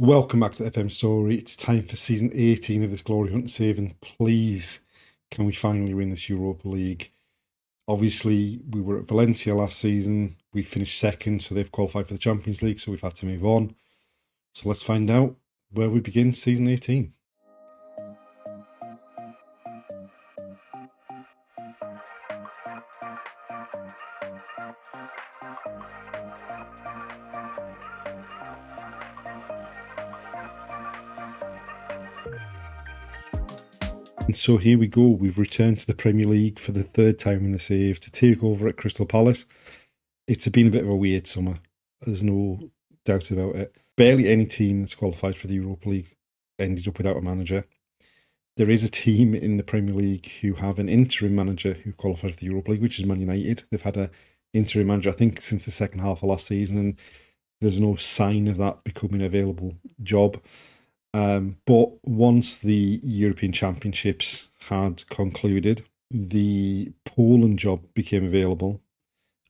Welcome back to FM Story. It's time for season 18 of this Glory Hunt saving. Please, can we finally win this Europa League? Obviously, we were at Valencia last season. We finished second, so they've qualified for the Champions League, so we've had to move on. So let's find out where we begin season 18. And so here we go. We've returned to the Premier League for the third time in the save to take over at Crystal Palace. It's been a bit of a weird summer. There's no doubt about it. Barely any team that's qualified for the Europa League ended up without a manager. There is a team in the Premier League who have an interim manager who qualified for the Europa League, which is Man United. They've had an interim manager, I think, since the second half of last season, and there's no sign of that becoming an available job. But once the European Championships had concluded, the Poland job became available,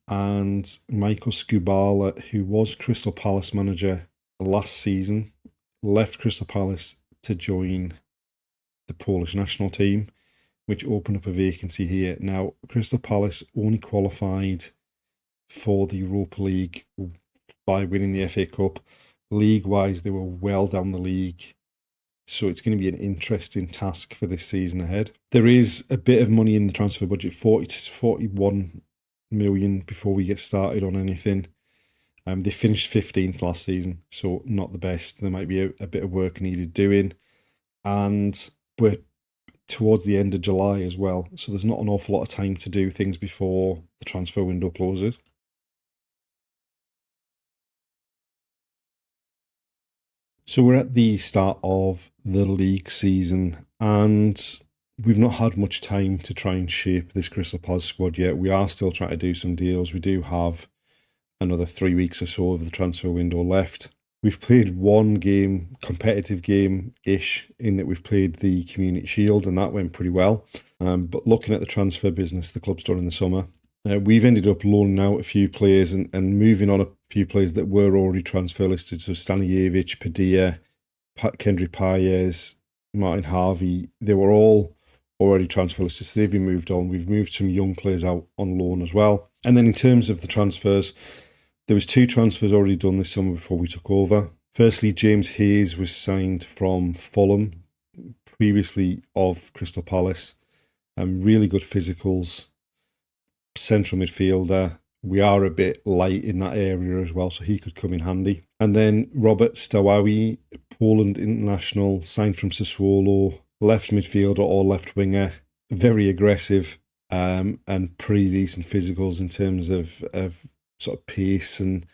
and Michael Skubala, who was Crystal Palace manager last season, left Crystal Palace to join the Polish national team, which opened up a vacancy here. Now, Crystal Palace only qualified for the Europa League by winning the FA Cup. League-wise, they were well down the league, so it's going to be an interesting task for this season ahead. There is a bit of money in the transfer budget, 40 to 41 million before we get started on anything. They finished 15th last season, so not the best. There might be a bit of work needed doing. And we're towards the end of July as well, so there's not an awful lot of time to do things before the transfer window closes. So we're at the start of the league season, and we've not had much time to try and shape this Crystal Palace squad yet. We are still trying to do some deals. We do have another 3 weeks or so of the transfer window left. We've played one game, competitive game-ish, in that we've played the Community Shield, and that went pretty well. But looking at the transfer business the club's done in the summer, we've ended up loaning out a few players and moving on a few players that were already transfer listed. So Stanijevic, Padilla, Kendry Paez, Martin Harvey, they were all already transfer listed, so they've been moved on. We've moved some young players out on loan as well. And then in terms of the transfers, there was 2 transfers already done this summer before we took over. Firstly, James Hayes was signed from Fulham, previously of Crystal Palace. Really good physicals, central midfielder. We are a bit light in that area as well, so he could come in handy. And then Robert Stawawi, Poland international, signed from Sassuolo, left midfielder or left winger, very aggressive and pretty decent physicals in terms of sort of pace and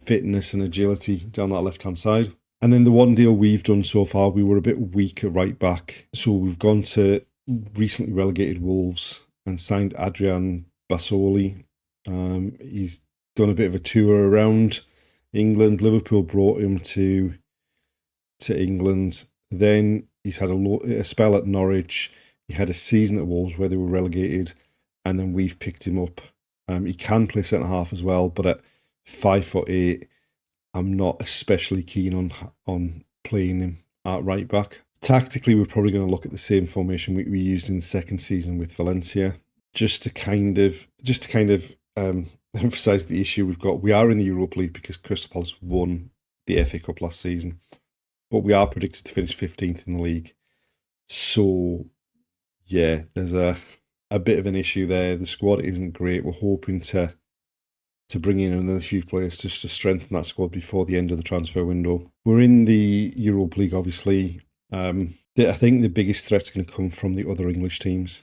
fitness and agility down that left-hand side. And then the one deal we've done so far, we were a bit weak at right back, so we've gone to recently relegated Wolves and signed Adrian Basoli. He's done a bit of a tour around England. Liverpool brought him to England. Then he's had a spell at Norwich. He had a season at Wolves where they were relegated, and then we've picked him up. He can play centre half as well, but at 5'8", I'm not especially keen on playing him at right back. Tactically, we're probably going to look at the same formation we used in the second season with Valencia, just to kind of emphasise the issue we've got. We are in the Europa League because Crystal Palace won the FA Cup last season, but we are predicted to finish 15th in the league. So, yeah, there's a bit of an issue there. The squad isn't great. We're hoping to bring in another few players just to strengthen that squad before the end of the transfer window. We're in the Europa League, obviously. I think the biggest threat's going to come from the other English teams.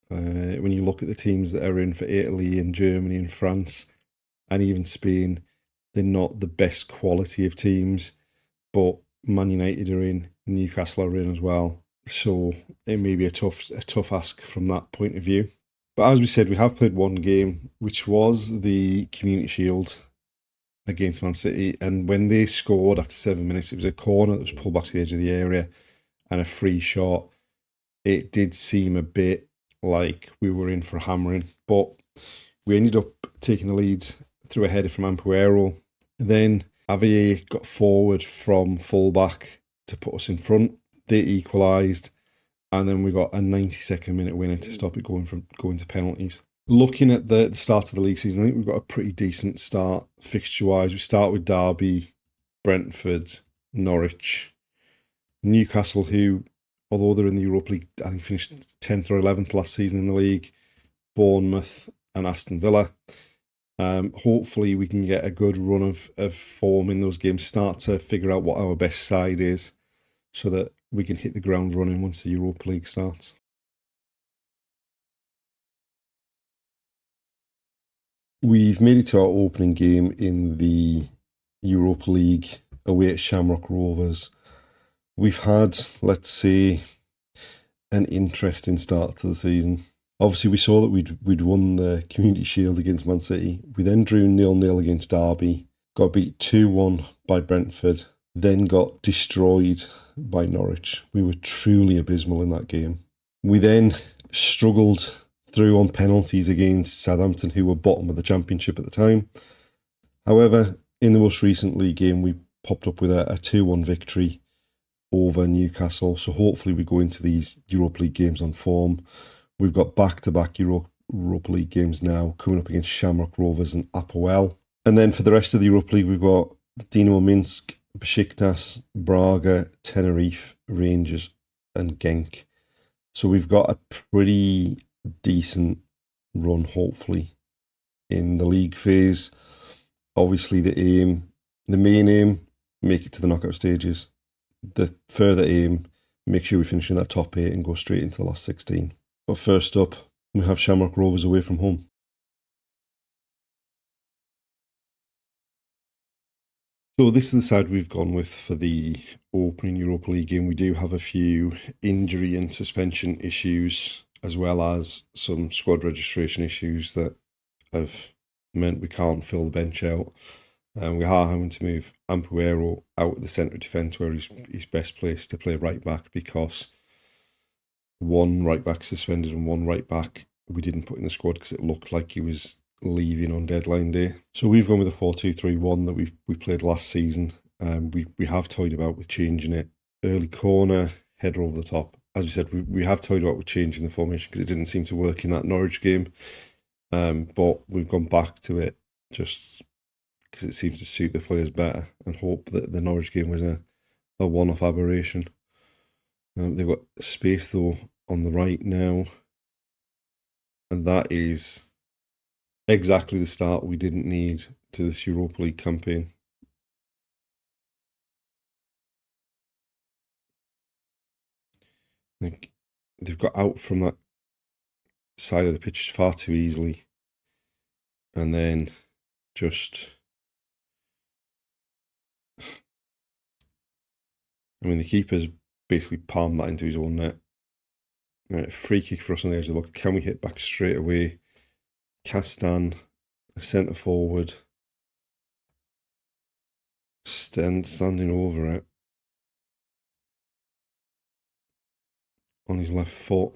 When you look at the teams that are in for Italy and Germany and France and even Spain, they're not the best quality of teams, but Man United are in, Newcastle are in as well. So it may be a tough ask from that point of view. But as we said, we have played one game, which was the Community Shield against Man City. And when they scored after 7 minutes, it was a corner that was pulled back to the edge of the area and a free shot. It did seem a bit like we were in for a hammering, but we ended up taking the lead through a header from Ampuero. Then Avier got forward from fullback to put us in front. They equalised, and then we got a 92nd minute winner to stop it going to penalties. Looking at the start of the league season, I think we've got a pretty decent start fixture-wise. We start with Derby, Brentford, Norwich, Newcastle, who, although they're in the Europa League, I think finished 10th or 11th last season in the league, Bournemouth and Aston Villa. Hopefully we can get a good run of form in those games, start to figure out what our best side is so that we can hit the ground running once the Europa League starts. We've made it to our opening game in the Europa League away at Shamrock Rovers. We've had, let's say, an interesting start to the season. Obviously, we saw that we'd won the Community Shield against Man City. We then drew 0-0 against Derby, got beat 2-1 by Brentford, then got destroyed by Norwich. We were truly abysmal in that game. We then struggled through on penalties against Southampton, who were bottom of the Championship at the time. However, in the most recent league game, we popped up with a 2-1 victory over Newcastle. So hopefully we go into these Europa League games on form. We've got back-to-back Europa League games now, coming up against Shamrock Rovers and Apoel. And then for the rest of the Europa League, we've got Dinamo Minsk, Besiktas, Braga, Tenerife, Rangers and Genk. So we've got a pretty decent run, hopefully, in the league phase. Obviously, the main aim, make it to the knockout stages. The further aim, make sure we finish in that top 8 and go straight into the last 16. But first up, we have Shamrock Rovers away from home. So this is the side we've gone with for the opening Europa League game. We do have a few injury and suspension issues, as well as some squad registration issues that have meant we can't fill the bench out. We are having to move Ampuero out of the centre of defence where he's best placed to play right back, because one right back suspended and one right back we didn't put in the squad because it looked like he was leaving on deadline day. So we've gone with a 4-2-3-1 that we played last season. We have toyed about with changing it. Early corner, header over the top. As we said, we have toyed about with changing the formation because it didn't seem to work in that Norwich game. But we've gone back to it just because it seems to suit the players better, and hope that the Norwich game was a one-off aberration. They've got space though on the right now, and that is exactly the start we didn't need to this Europa League campaign. Like, they've got out from that side of the pitch far too easily, and then just, I mean, the keeper's basically palmed that into his own net. Right, free kick for us on the edge of the box. Can we hit back straight away? Castan, a centre forward, standing over it on his left foot.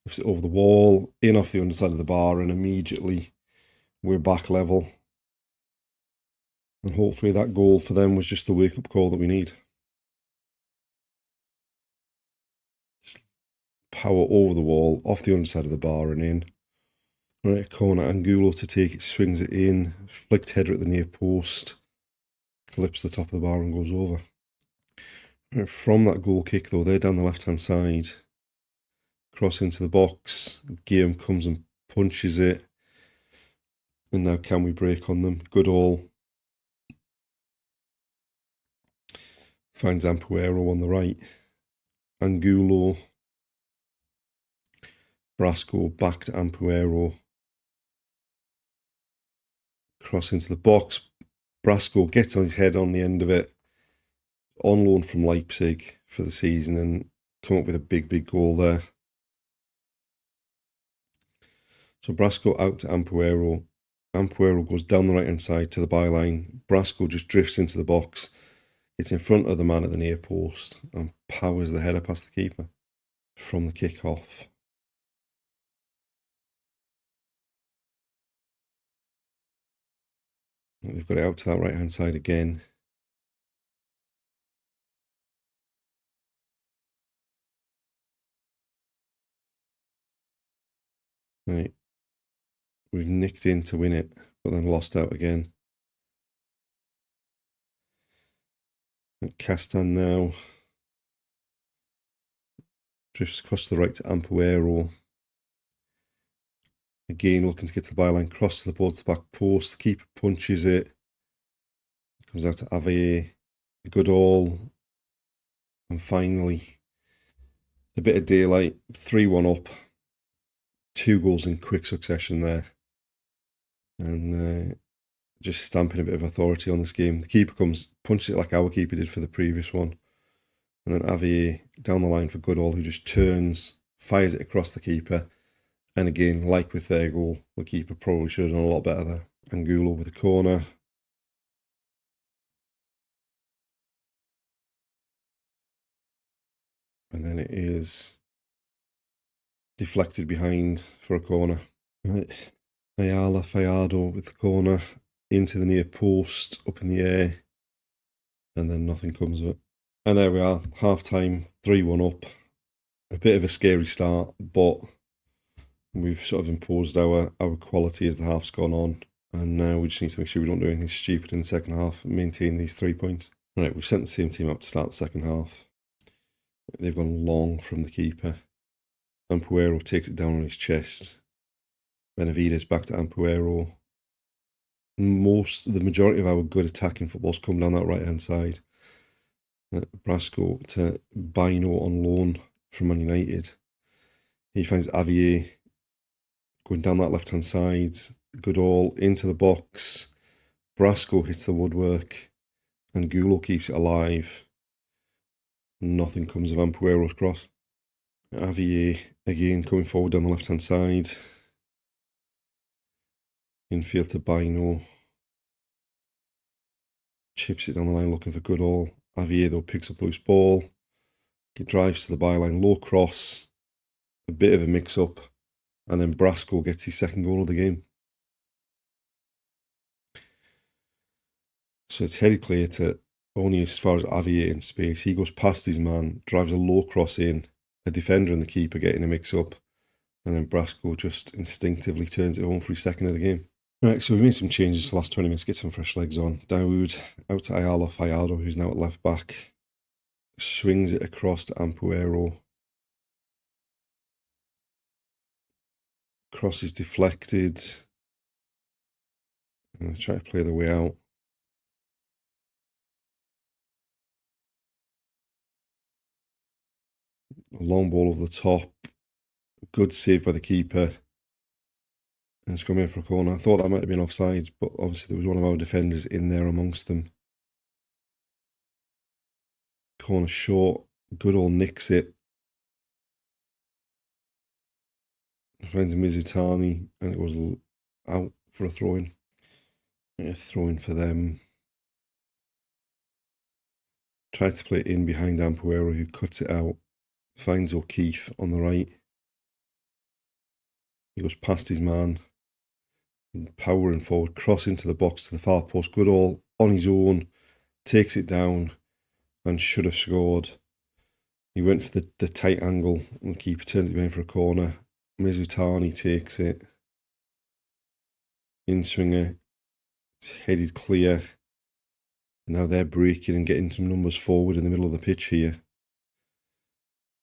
Lifts it over the wall, in off the underside of the bar, and immediately we're back level. And hopefully that goal for them was just the wake-up call that we need. Just power over the wall, off the underside of the bar and in. Right, corner, Angulo to take it, swings it in, flicked header at the near post, clips the top of the bar and goes over. Right, from that goal kick though, they're down the left-hand side. Cross into the box, Guillaume comes and punches it. And now can we break on them? Goodall finds Ampuero on the right. Angulo, Brasco back to Ampuero. Cross into the box. Brasco gets on his head on the end of it. On loan from Leipzig for the season and come up with a big goal there. So Brasco out to Ampuero. Ampuero goes down the right-hand side to the byline. Brasco just drifts into the box. It's in front of the man at the near post and powers the header past the keeper from the kick-off. They've got it out to that right-hand side again. Right. We've nicked in to win it, but then lost out again. Castan now. Drifts across to the right to Ampuero. Again, looking to get to the byline, cross to the ball to the back post. The keeper punches it. Comes out to Ave. Good all. And finally, a bit of daylight. 3-1 up. 2 goals in quick succession there. And just stamping a bit of authority on this game. The keeper punches it like our keeper did for the previous one. And then Ave down the line for Goodall, who just turns, fires it across the keeper. And again, like with their goal, the keeper probably should have done a lot better there. Angulo with a corner. And then it is deflected behind for a corner. Right. Ayala Fallardo with the corner into the near post, up in the air. And then nothing comes of it. And there we are, half-time, 3-1 up. A bit of a scary start, but we've sort of imposed our quality as the half's gone on. And now we just need to make sure we don't do anything stupid in the second half and maintain these 3 points. All right, we've sent the same team out to start the second half. They've gone long from the keeper. Ampuero takes it down on his chest. Benavides back to Ampuero. The majority of our good attacking footballs come down that right-hand side. Brasco to Bino on loan from Man United. He finds Avier going down that left-hand side. Goodall into the box. Brasco hits the woodwork. And Gulo keeps it alive. Nothing comes of Ampuero's cross. Avier again coming forward down the left-hand side. Infield to Bino. Chips it down the line looking for Goodall. Avier though picks up the loose ball. It drives to the byline, low cross. A bit of a mix-up. And then Brasco gets his second goal of the game. So it's headed clear to only as far as Avier in space. He goes past his man, drives a low cross in. A defender and the keeper getting a mix-up. And then Brasco just instinctively turns it home for his second of the game. Right, so we made some changes for the last 20 minutes, get some fresh legs on. Dawood out to Ayala Fallardo, who's now at left back. Swings it across to Ampuero. Cross is deflected. I'm going to try to play the way out. A long ball over the top. Good save by the keeper. And it's come in for a corner. I thought that might have been offside, but obviously there was one of our defenders in there amongst them. Corner short. Goodall nicks it. Finds Mizutani, and it was out for a throw-in. A throw-in for them. Tried to play it in behind Ampuero, who cuts it out. Finds O'Keefe on the right. He goes past his man. Powering forward, cross into the box to the far post. Goodall on his own. Takes it down and should have scored. He went for the tight angle, and the keeper turns it behind for a corner. Mizutani takes it. In-swinger. It's headed clear. And now they're breaking and getting some numbers forward in the middle of the pitch here.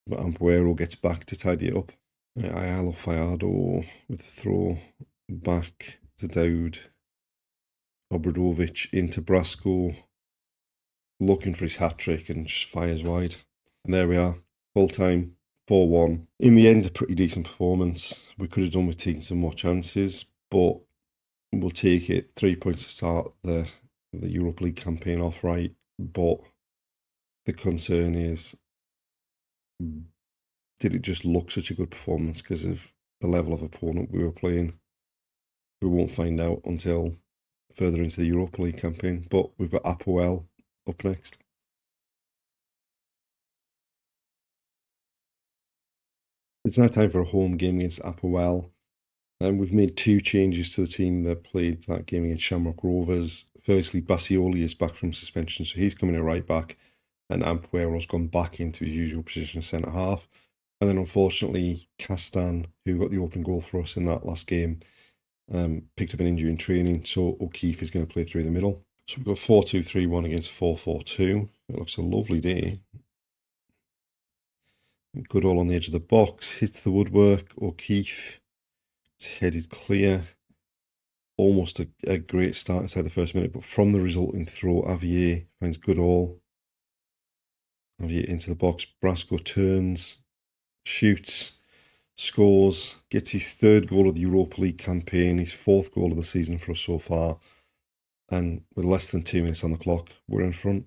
But Ampuero gets back to tidy it up. Ayala Fallardo with the throw back to Daoud. Obradovic into Brasco. Looking for his hat-trick and just fires wide. And there we are. Full time, 4-1. In the end, a pretty decent performance. We could have done with taking some more chances, but we'll take it. 3 points to start the Europa League campaign off right. But the concern is, did it just look such a good performance because of the level of opponent we were playing? We won't find out until further into the Europa League campaign. But we've got Apoel up next. It's now time for a home game against Apoel. And we've made 2 changes to the team that played that game against Shamrock Rovers. Firstly, Bassioli is back from suspension, so he's coming in right back, and Ampuero's gone back into his usual position of centre half. And then unfortunately, Castan, who got the open goal for us in that last game, picked up an injury in training, so O'Keefe is going to play through the middle. So we've got 4-2-3-1 against 4-4-2. It looks a lovely day. Good all on the edge of the box, hits the woodwork. O'Keefe, it's headed clear. Almost a great start inside the first minute, but from the resulting throw, Avier finds good all. Avier into the box. Brasco turns, shoots, scores, gets his 3rd goal of the Europa League campaign, his 4th goal of the season for us so far. And with less than 2 minutes on the clock, we're in front.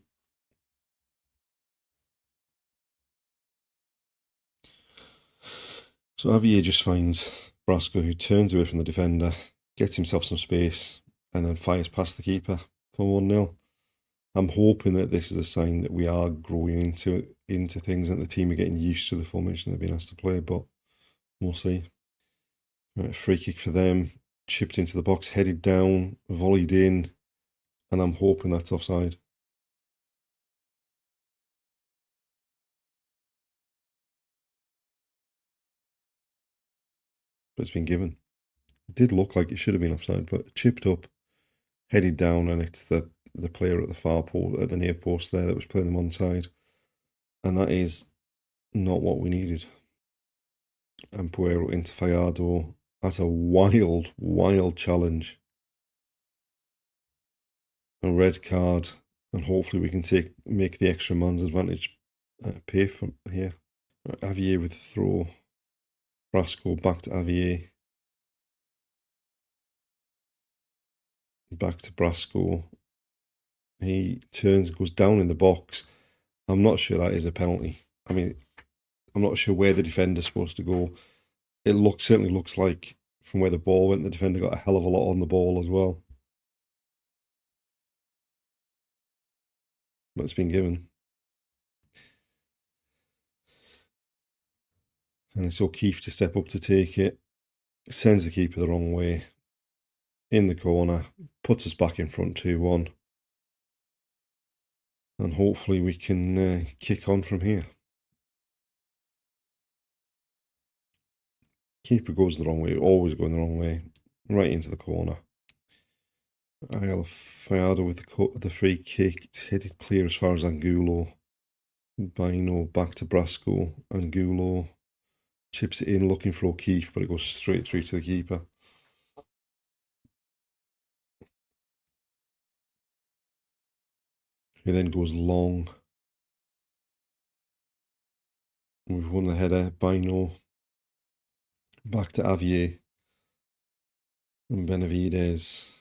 So Avier just finds Brasco, who turns away from the defender, gets himself some space, and then fires past the keeper for 1-0. I'm hoping that this is a sign that we are growing into things and the team are getting used to the formation they've been asked to play, but we'll see. Right, free kick for them, chipped into the box, headed down, volleyed in, and I'm hoping that's offside. But it's been given. It did look like it should have been offside, but chipped up, headed down, and it's the player at the far post, at the near post there, that was playing them onside. And that is not what we needed. Ampuero into Fallardo. That's a wild, wild challenge. A red card, and hopefully we can make the extra man's advantage pay from here. Avier with the throw. Brasco back to Avier. Back to Brasco. He turns, goes down in the box. I'm not sure that is a penalty. I mean, I'm not sure where the defender's supposed to go. It certainly looks like from where the ball went, the defender got a hell of a lot on the ball as well. But it's been given. And it's O'Keefe to step up to take it. Sends the keeper the wrong way. In the corner. Puts us back in front 2-1. And hopefully we can kick on from here. Keeper goes the wrong way. Always going the wrong way. Right into the corner. Fallardo with the free kick. It's headed clear as far as Angulo. Bino back to Brasco. Angulo chips it in looking for O'Keefe, but it goes straight through to the keeper. He then goes long. We've won the header. Bino back to Avier. And Benavides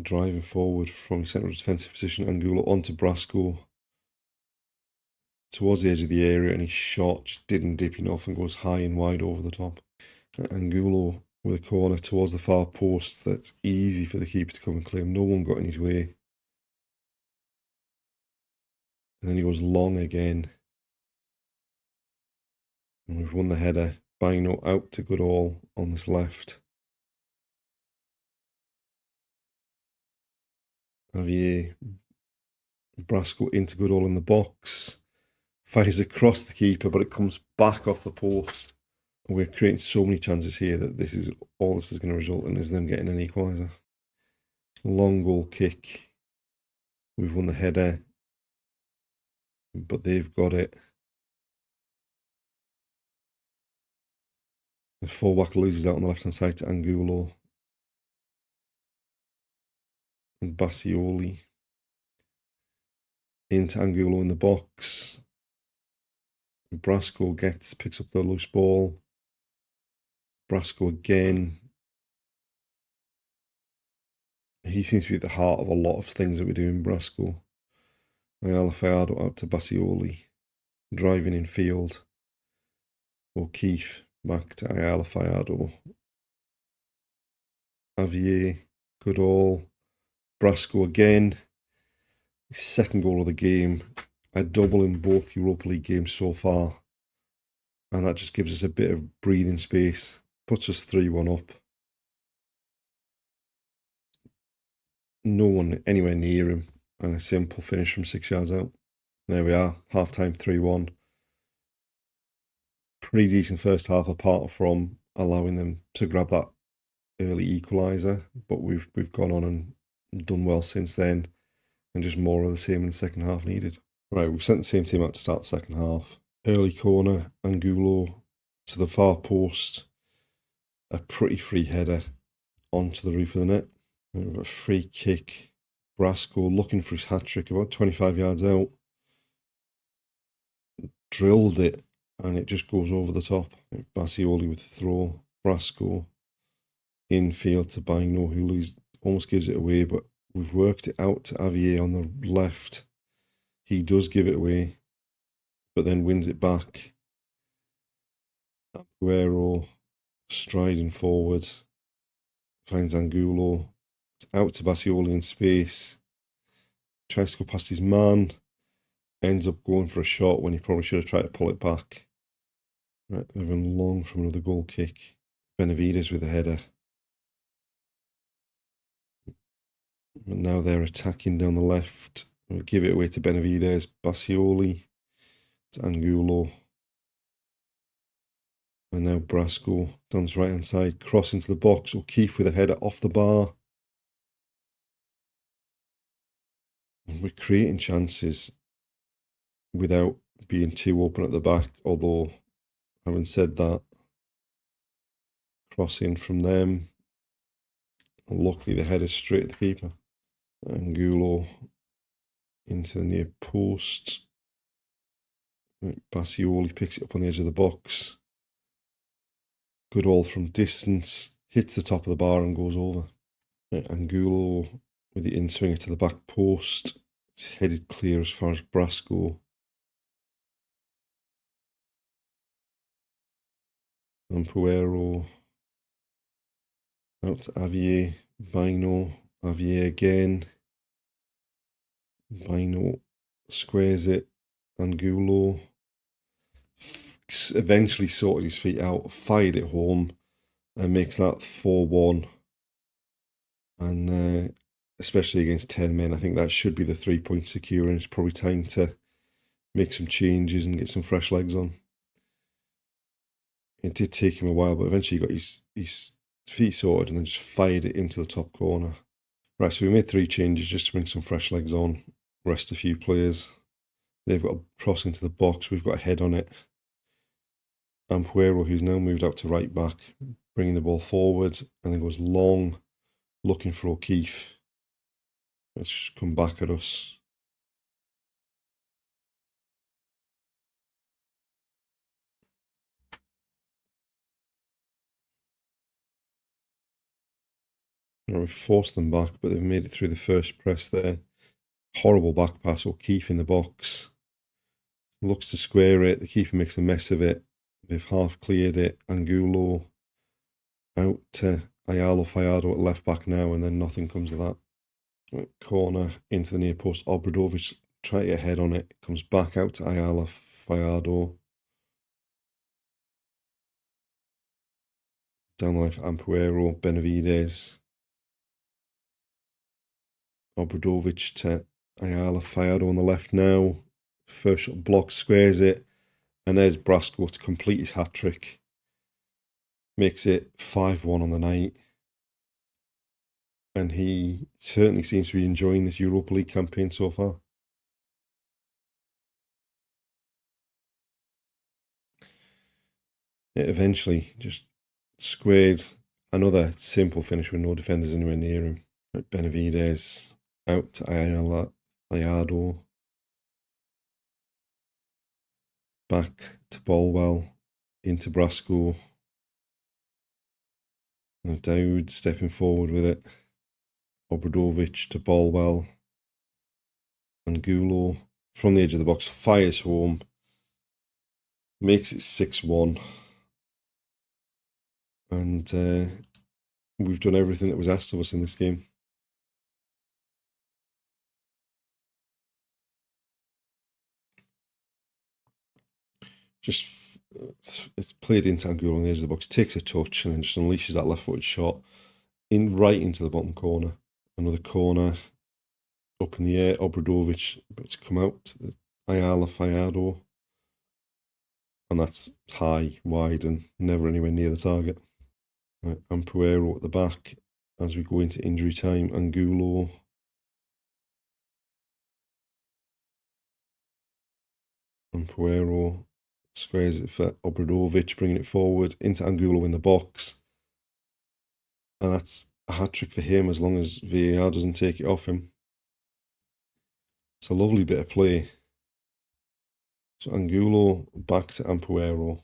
driving forward from central defensive position. Angulo onto Brasco towards the edge of the area, and his shot just didn't dip enough and goes high and wide over the top. Angulo with a corner towards the far post. That's easy for the keeper to come and claim. No one got in his way. And then he goes long again. And we've won the header. Bino out to Goodall on this left. Avier, Brasco into Goodall in the box. Fires across the keeper, but it comes back off the post. We're creating so many chances here that this is going to result in is them getting an equaliser. Long goal kick. We've won the header, but they've got it. The fullback loses out on the left-hand side to Angulo. And Bassioli into Angulo in the box. Brasco picks up the loose ball. Brasco again. He seems to be at the heart of a lot of things that we're doing, Brasco. Fallardo out to Bassioli. Driving in field. O'Keefe back to Fallardo. Avier, Goodall. Brasco again. His 2nd goal of the game. A double in both Europa League games so far. and that just gives us a bit of breathing space, puts us 3-1 up. No one anywhere near him, and a simple finish from 6 yards out. There we are, half-time 3-1. Pretty decent first half, apart from allowing them to grab that early equaliser, but we've gone on and done well since then, and just more of the same in the second half needed. Right, we've sent the same team out to start the second half. Early corner, Angulo to the far post, a pretty free header onto the roof of the net. We've got a free kick, Brasco looking for his hat-trick about 25 yards out, drilled it, and it just goes over the top. Bassioli with the throw, Brasco infield to Bino, who almost gives it away, but we've worked it out to Avier on the left. He does give it away, but then wins it back. Aguero striding forward, finds Angulo. It's out to Bassioli in space. Tries to go past his man. Ends up going for a shot when he probably should have tried to pull it back. Right, moving long from another goal kick. Benavides with a header. But now they're attacking down the left. We'll give it away to Benavides. Bassioli. It's Angulo. And now Brasco down this right-hand side. Cross into the box. O'Keefe with a header off the bar. We're creating chances without being too open at the back. Although, having said that, crossing from them. And luckily the header straight at the keeper. Angulo into the near post. Bassioli picks it up on the edge of the box. Good all from distance. Hits the top of the bar and goes over. Angulo with the in-swinger to the back post. It's headed clear as far as Brasco. And Puero out to Avier. Bino. Avier again. Bino squares it. Angulo eventually sorted his feet out, fired it home, and makes that 4-1. And especially against 10 men, I think that should be the 3 points secure, and it's probably time to make some changes and get some fresh legs on. It did take him a while, but eventually he got his feet sorted and then just fired it into the top corner. Right, so we made 3 changes just to bring some fresh legs on, rest a few players. They've got a cross into the box, we've got a head on it. Ampuero, who's now moved out to right back, bringing the ball forward, and then goes long, looking for O'Keefe. Let's just come back at us. We've forced them back, but they've made it through the first press there. Horrible back pass, O'Keefe in the box. Looks to square it, the keeper makes a mess of it. They've half cleared it. Angulo out to Ayala Fallardo at left back now, and then nothing comes of that. Right, corner into the near post. Obradovic try to get a head on it. Comes back out to Ayala Fallardo. Down the line for Ampuero, Benavides. Obradovic to Ayala Fallardo on the left now. First shot block, squares it. And there's Brasco to complete his hat-trick. Makes it 5-1 on the night. And he certainly seems to be enjoying this Europa League campaign so far. It eventually just squared another simple finish with no defenders anywhere near him. Benavides out to Ayala Fallardo. Back to Bolwell, into Brasco. And Daoud stepping forward with it. Obradovic to Bolwell. Angulo from the edge of the box fires home. Makes it 6-1. And we've done everything that was asked of us in this game. Just it's played into Angulo on the edge of the box, takes a touch, and then just unleashes that left-footed shot right into the bottom corner. Another corner up in the air. Obradovic, but it's come out to the Ayala Fallardo, and that's high, wide, and never anywhere near the target. Right, Ampuero at the back as we go into injury time. Angulo. Ampuero squares it for Obradovic, bringing it forward into Angulo in the box. And that's a hat-trick for him as long as VAR doesn't take it off him. It's a lovely bit of play. So Angulo back to Ampuero,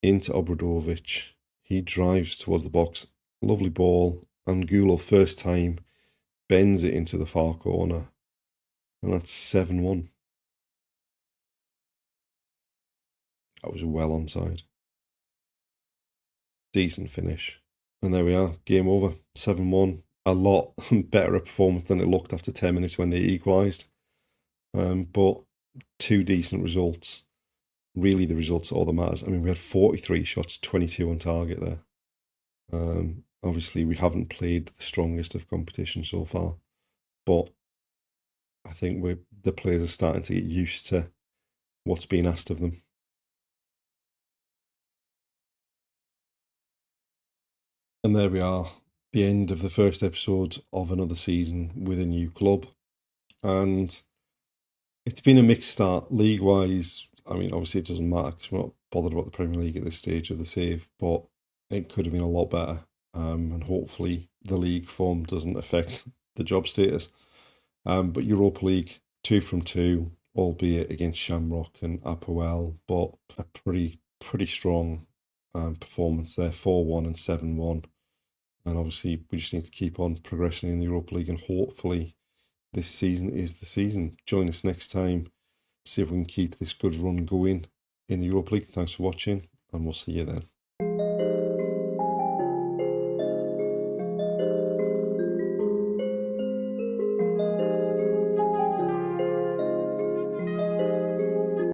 into Obradovic. He drives towards the box. Lovely ball. Angulo, first time, bends it into the far corner. And that's 7-1. That was well onside. Decent finish. And there we are. Game over. 7-1. A lot better a performance than it looked after 10 minutes when they equalised. But two decent results. Really, the results are all that matters. I mean, we had 43 shots, 22 on target there. Obviously, we haven't played the strongest of competition so far, but I think the players are starting to get used to what's being asked of them. And there we are, the end of the first episode of another season with a new club. And it's been a mixed start. League-wise, I mean, obviously it doesn't matter because we're not bothered about the Premier League at this stage of the save, but it could have been a lot better. And hopefully the league form doesn't affect the job status. But Europa League, 2 from 2, albeit against Shamrock and Apoel, but a pretty strong performance there, 4-1 and 7-1. And obviously we just need to keep on progressing in the Europa League, and hopefully this season is the season. Join us next time to see if we can keep this good run going in the Europa League. Thanks for watching, and we'll see you then.